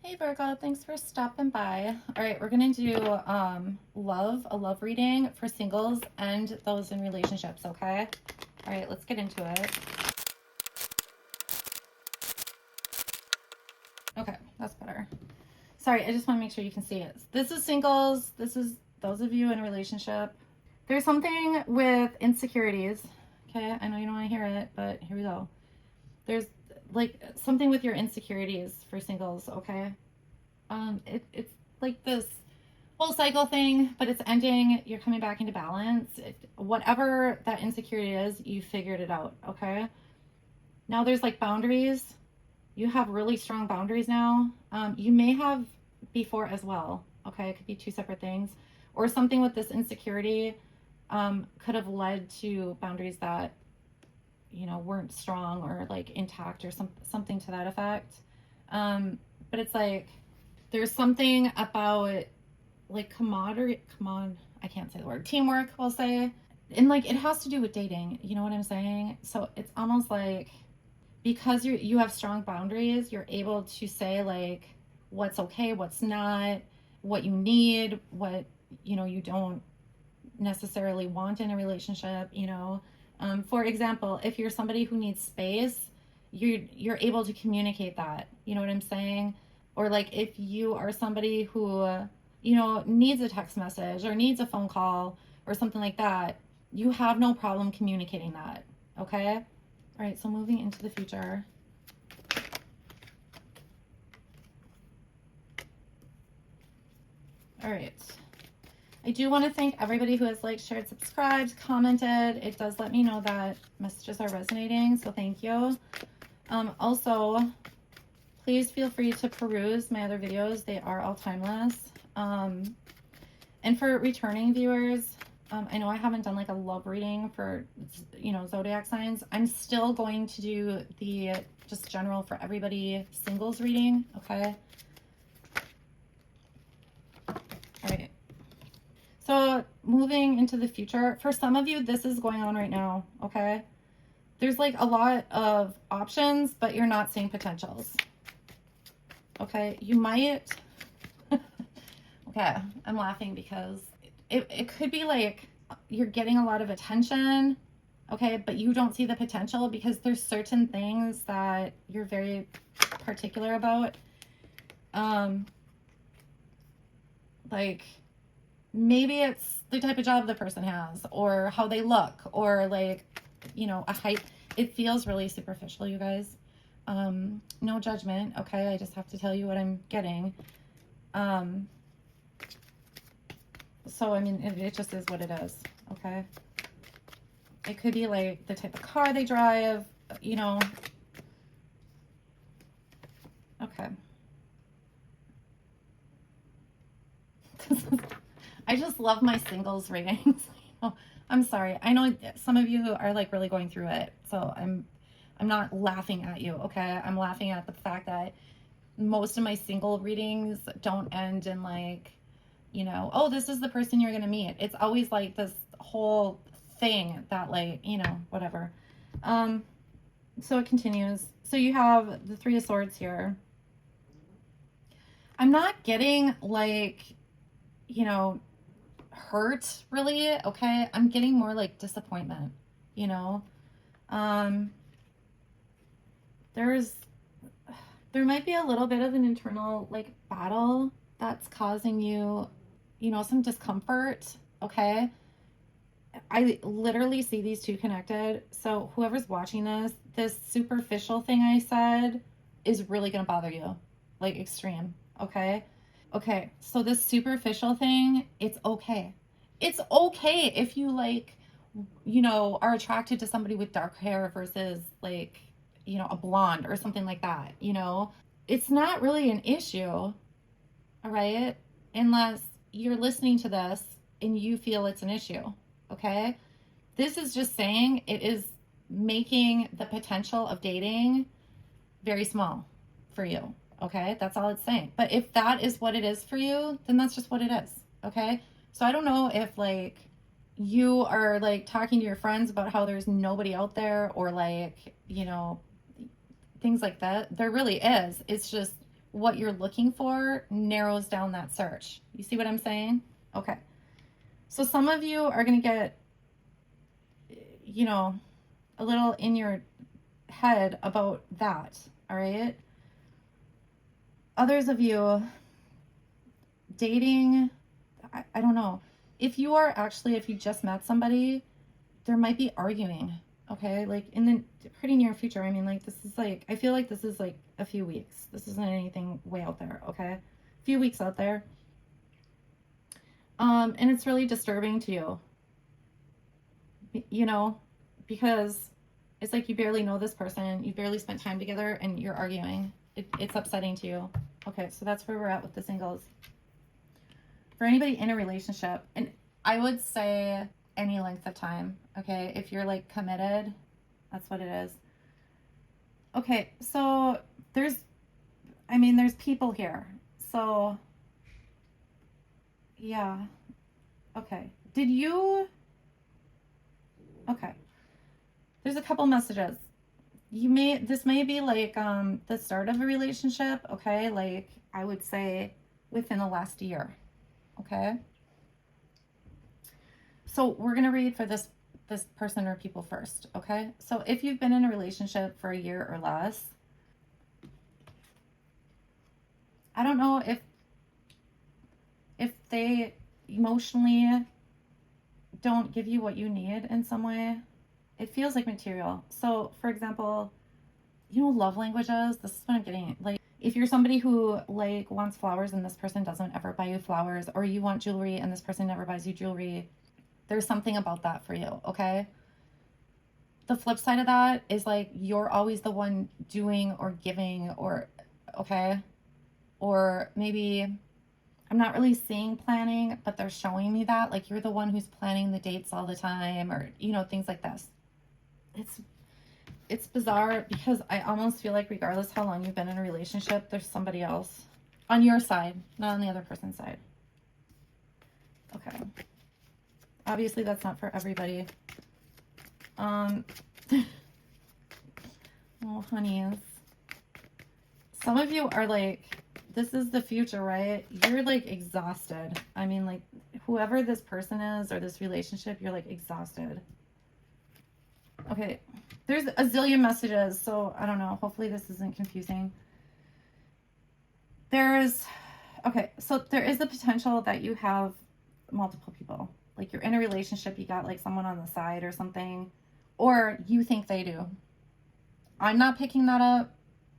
Hey Virgo, thanks for stopping by. All right, we're gonna do a love reading for singles and those in relationships, okay? All right, let's get into it. Okay, that's better. Sorry, I just want to make sure you can see it. This is singles. This is those of you in a relationship. There's something with insecurities. Okay, I know you don't want to hear it, but here we go. There's like something with your insecurities for singles, okay? It's like this whole cycle thing, but it's ending. You're coming back into balance. Whatever that insecurity is, you figured it out, okay? Now there's like boundaries. You have really strong boundaries now. You may have before as well, okay? It could be two separate things. Or something with this insecurity could have led to boundaries that, weren't strong or like intact or something to that effect. But it's like, there's something about like I can't say the word, teamwork, we'll say. And like, it has to do with dating. You know what I'm saying? So it's almost like, because you have strong boundaries, you're able to say like what's okay, what's not, what you need, what, you don't necessarily want in a relationship, for example, if you're somebody who needs space, you're able to communicate that, you know what I'm saying? Or like if you are somebody who needs a text message or needs a phone call or something like that, you have no problem communicating that. Okay. All right, so moving into the future. All right, I do want to thank everybody who has liked, shared, subscribed, commented. It does let me know that messages are resonating, so thank you. Also, please feel free to peruse my other videos. They are all timeless. And for returning viewers, I know I haven't done like a love reading for, zodiac signs. I'm still going to do the just general for everybody singles reading, okay? All right. So moving into the future, for some of you, this is going on right now, okay? There's like a lot of options, but you're not seeing potentials. Okay, you might, okay, I'm laughing because it could be like you're getting a lot of attention, okay, but you don't see the potential because there's certain things that you're very particular about. Like maybe it's the type of job the person has or how they look or like, a height. It feels really superficial, you guys. No judgment, okay? I just have to tell you what I'm getting. So, I mean, it just is what it is, okay? It could be like the type of car they drive, Okay. I just love my singles readings. I'm sorry. I know some of you are like really going through it, so I'm not laughing at you, okay? I'm laughing at the fact that most of my single readings don't end in like, oh, this is the person you're going to meet. It's always like this whole thing that like, whatever. So it continues. So you have the Three of Swords here. I'm not getting like, hurt really, okay? I'm getting more like disappointment, there might be a little bit of an internal like battle that's causing you, some discomfort, okay? I literally see these two connected. So whoever's watching this superficial thing I said is really going to bother you, like extreme, okay? Okay, so this superficial thing, it's okay. It's okay if you like, are attracted to somebody with dark hair versus like, a blonde or something like that, It's not really an issue, all right? Unless you're listening to this and you feel it's an issue, okay? This is just saying it is making the potential of dating very small for you, okay? That's all it's saying. But if that is what it is for you, then that's just what it is, okay? So I don't know if like you are like talking to your friends about how there's nobody out there or like, things like that. There really is. It's just what you're looking for narrows down that search. You see what I'm saying? Okay. So some of you are going to get, you know, a little in your head about that. All right. Others of you dating, I don't know. If you are actually, if you just met somebody, there might be arguing. Okay. Like in the pretty near future. I mean, like, this is like, I feel like this is like a few weeks. This isn't anything way out there. Okay. A few weeks out there. And it's really disturbing to you, you know, because it's like you barely know this person, you barely spent time together, and you're arguing. It's upsetting to you. Okay, so that's where we're at with the singles. For anybody in a relationship, and I would say any length of time, okay? If you're like committed, that's what it is. Okay, so there's people here. So, yeah. Okay. Okay. There's a couple messages. This may be like the start of a relationship, okay? Like I would say within the last year, okay? So we're going to read for this person or people first, okay? So if you've been in a relationship for a year or less, I don't know if they emotionally don't give you what you need in some way. It feels like material. So, for example, you know, love languages, this is what I'm getting. Like, if you're somebody who, like, wants flowers and this person doesn't ever buy you flowers, or you want jewelry and this person never buys you jewelry, there's something about that for you, okay? The flip side of that is, like, you're always the one doing or giving or, okay? Or maybe, I'm not really seeing planning, but they're showing me that. Like, you're the one who's planning the dates all the time, or, you know, things like this. It's bizarre because I almost feel like regardless how long you've been in a relationship, there's somebody else on your side, not on the other person's side. Okay. Obviously that's not for everybody. Oh, honeys. Some of you are like, this is the future, right? You're like exhausted. I mean, like, whoever this person is or this relationship, you're like exhausted. Okay, there's a zillion messages, so I don't know. Hopefully this isn't confusing. Okay, so there is the potential that you have multiple people. Like, you're in a relationship, you got like someone on the side or something, or you think they do. I'm not picking that up,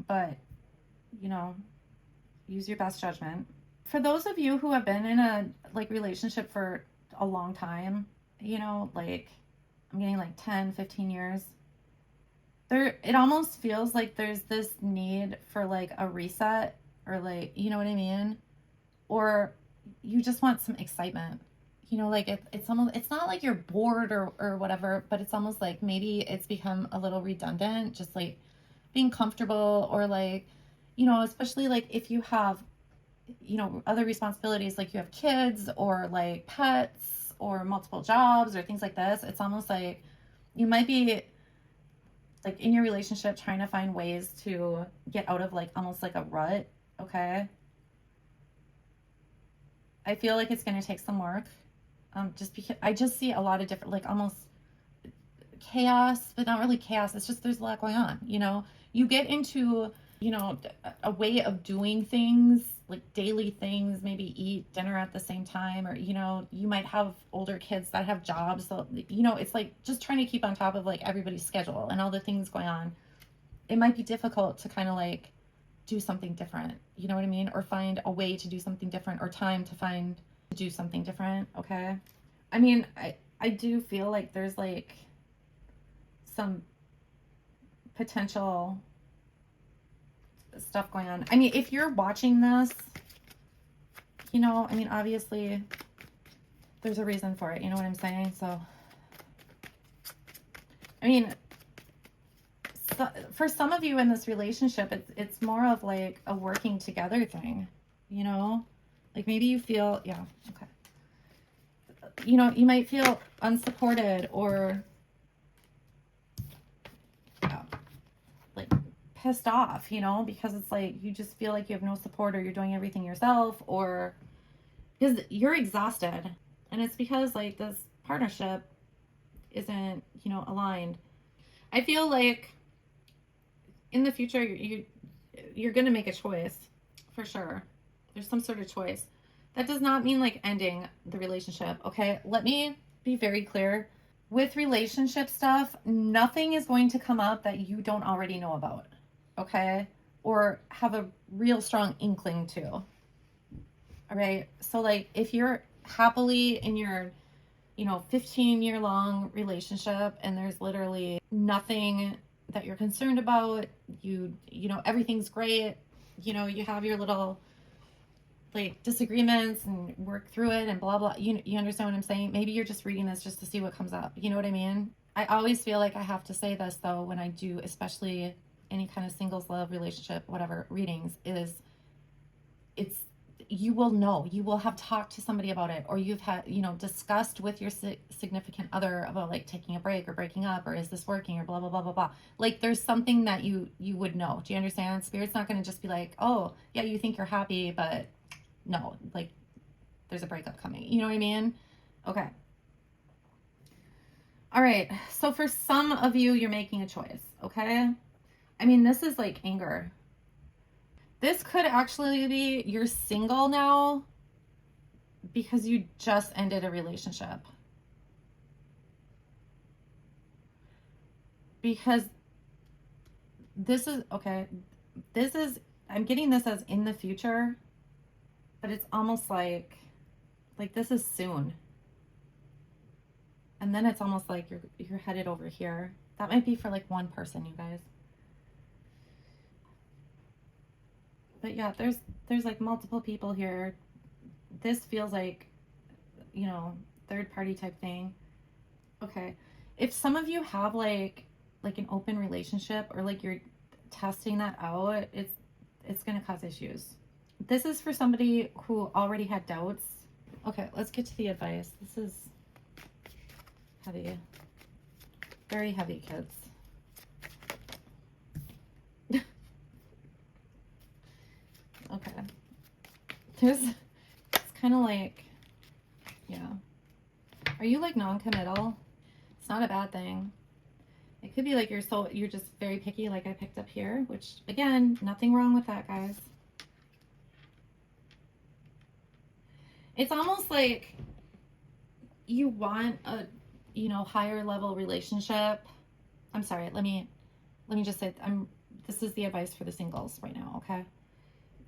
but, you know, use your best judgment. For those of you who have been in a like relationship for a long time, you know, like I'm getting like 10, 15 years. It almost feels like there's this need for like a reset, or like, you know what I mean? Or you just want some excitement. You know, like it's almost, it's not like you're bored or whatever, but it's almost like maybe it's become a little redundant, just like being comfortable, or like, you know, especially like if you have, you know, other responsibilities, like you have kids or like pets or multiple jobs or things like this. It's almost like you might be like in your relationship trying to find ways to get out of like almost like a rut, okay? I feel like it's going to take some work, just because I just see a lot of different, like almost chaos, but not really chaos. It's just there's a lot going on, you know? You get into, you know, a way of doing things, like daily things, maybe eat dinner at the same time, or, you know, you might have older kids that have jobs. So, you know, it's like just trying to keep on top of like everybody's schedule and all the things going on. It might be difficult to kind of like do something different, you know what I mean? Or find a way to do something different, or time to do something different, okay? I mean, I do feel like there's like some potential stuff going on. I mean, if you're watching this, you know, I mean, obviously there's a reason for it, you know what I'm saying? So, I mean, so, for some of you in this relationship, it's more of like a working together thing, you know? Like maybe you feel, yeah, okay. You know, you might feel unsupported or like pissed off, you know, because it's like you just feel like you have no support, or you're doing everything yourself, or because you're exhausted. And it's because like this partnership isn't, you know, aligned. I feel like in the future you're going to make a choice for sure. There's some sort of choice. That does not mean like ending the relationship, okay? Let me be very clear. With relationship stuff, nothing is going to come up that you don't already know about, okay? Or have a real strong inkling to. All right? So like if you're happily in your, you know, 15-year long relationship and there's literally nothing that you're concerned about, you know, everything's great, you know, you have your little like disagreements and work through it and blah blah, you understand what I'm saying? Maybe you're just reading this just to see what comes up, you know what I mean? I always feel like I have to say this though when I do, especially any kind of singles, love, relationship, whatever readings, is it's, you will know, you will have talked to somebody about it, or you've had, you know, discussed with your significant other about like taking a break or breaking up, or is this working, or blah blah blah blah blah. Like there's something that you would know. Do you understand? Spirit's not going to just be like, oh yeah, you think you're happy, but no, like there's a breakup coming, you know what I mean? Okay. All right, so for some of you, you're making a choice, okay? I mean, this is like anger. This could actually be you're single now because you just ended a relationship. Because this is, okay, this is, I'm getting this as in the future, but it's almost like this is soon. And then it's almost like you're headed over here. That might be for like one person, you guys. But yeah, there's like multiple people here. This feels like, you know, third party type thing. Okay. If some of you have like an open relationship, or like you're testing that out, it's going to cause issues. This is for somebody who already had doubts. Okay, let's get to the advice. This is heavy. Very heavy, kids. Okay. It's kind of like, yeah. Are you like non-committal? It's not a bad thing. It could be like you're just very picky, like I picked up here, which again, nothing wrong with that, guys. It's almost like you want a, you know, higher level relationship. I'm sorry, let me just say, this is the advice for the singles right now, okay?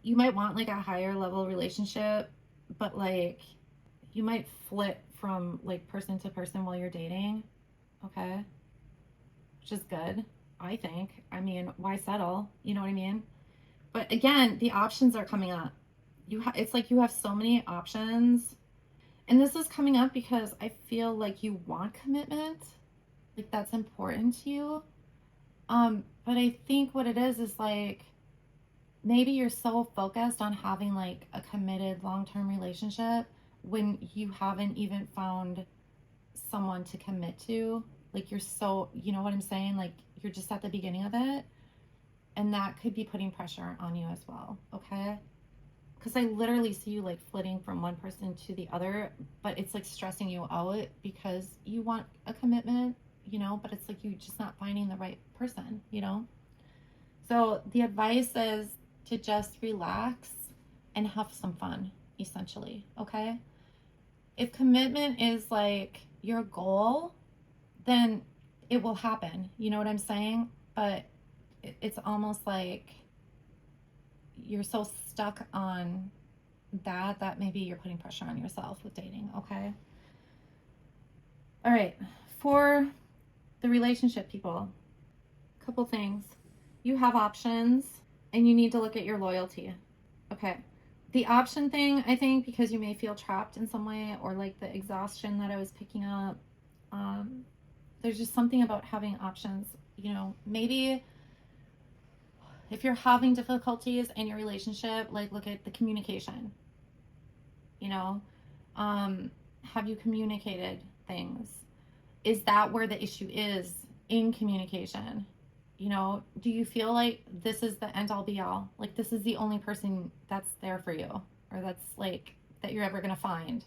You might want like a higher level relationship, but like you might flip from like person to person while you're dating, okay? Which is good, I think. I mean, why settle? You know what I mean? But again, the options are coming up. It's like you have so many options. And this is coming up because I feel like you want commitment. Like that's important to you. But I think what it is like, maybe you're so focused on having like a committed long-term relationship when you haven't even found someone to commit to. Like you're so, you know what I'm saying? Like you're just at the beginning of it. And that could be putting pressure on you as well, okay? Because I literally see you like flitting from one person to the other, but it's like stressing you out because you want a commitment, you know, but it's like you just not finding the right person, you know? So the advice is to just relax and have some fun, essentially, okay? If commitment is like your goal, then it will happen, you know what I'm saying? But it's almost like you're so stuck on that maybe you're putting pressure on yourself with dating, okay? All right, for the relationship people, a couple things. You have options and you need to look at your loyalty, okay? The option thing, I think, because you may feel trapped in some way, or like the exhaustion that I was picking up, there's just something about having options, you know, maybe if you're having difficulties in your relationship, like look at the communication, you know, have you communicated things? Is that where the issue is, in communication? You know, do you feel like this is the end all be all? Like this is the only person that's there for you, or that's like that you're ever going to find?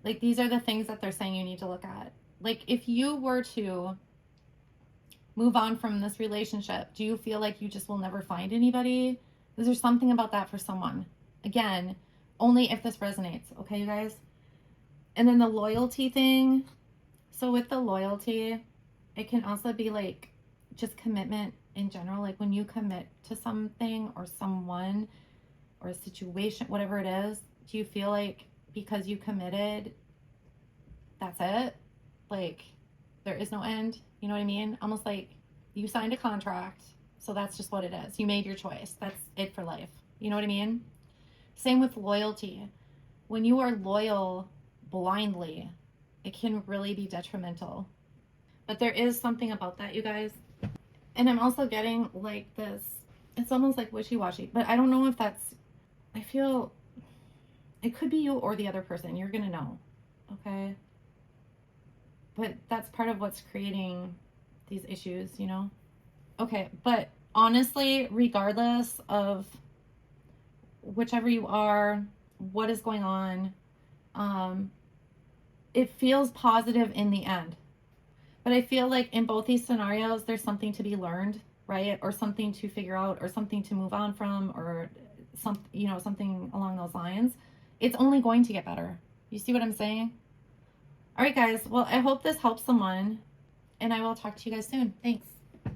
Like these are the things that they're saying you need to look at. Like if you were to move on from this relationship, do you feel like you just will never find anybody? Is there something about that for someone? Again, only if this resonates, okay, you guys? And then the loyalty thing. So with the loyalty, it can also be like just commitment in general. Like when you commit to something or someone or a situation, whatever it is, do you feel like because you committed, that's it? Like there is no end? You know what I mean? Almost like you signed a contract, so that's just what it is. You made your choice. That's it for life. You know what I mean? Same with loyalty. When you are loyal blindly, it can really be detrimental. But there is something about that, you guys. And I'm also getting like this, it's almost like wishy-washy, but I don't know if that's, I feel it could be you or the other person. You're going to know, okay? But that's part of what's creating these issues, you know? Okay, but honestly, regardless of whichever you are, what is going on, it feels positive in the end. But I feel like in both these scenarios, there's something to be learned, right? Or something to figure out, or something to move on from, or something along those lines. It's only going to get better. You see what I'm saying? All right, guys. Well, I hope this helps someone, and I will talk to you guys soon. Thanks.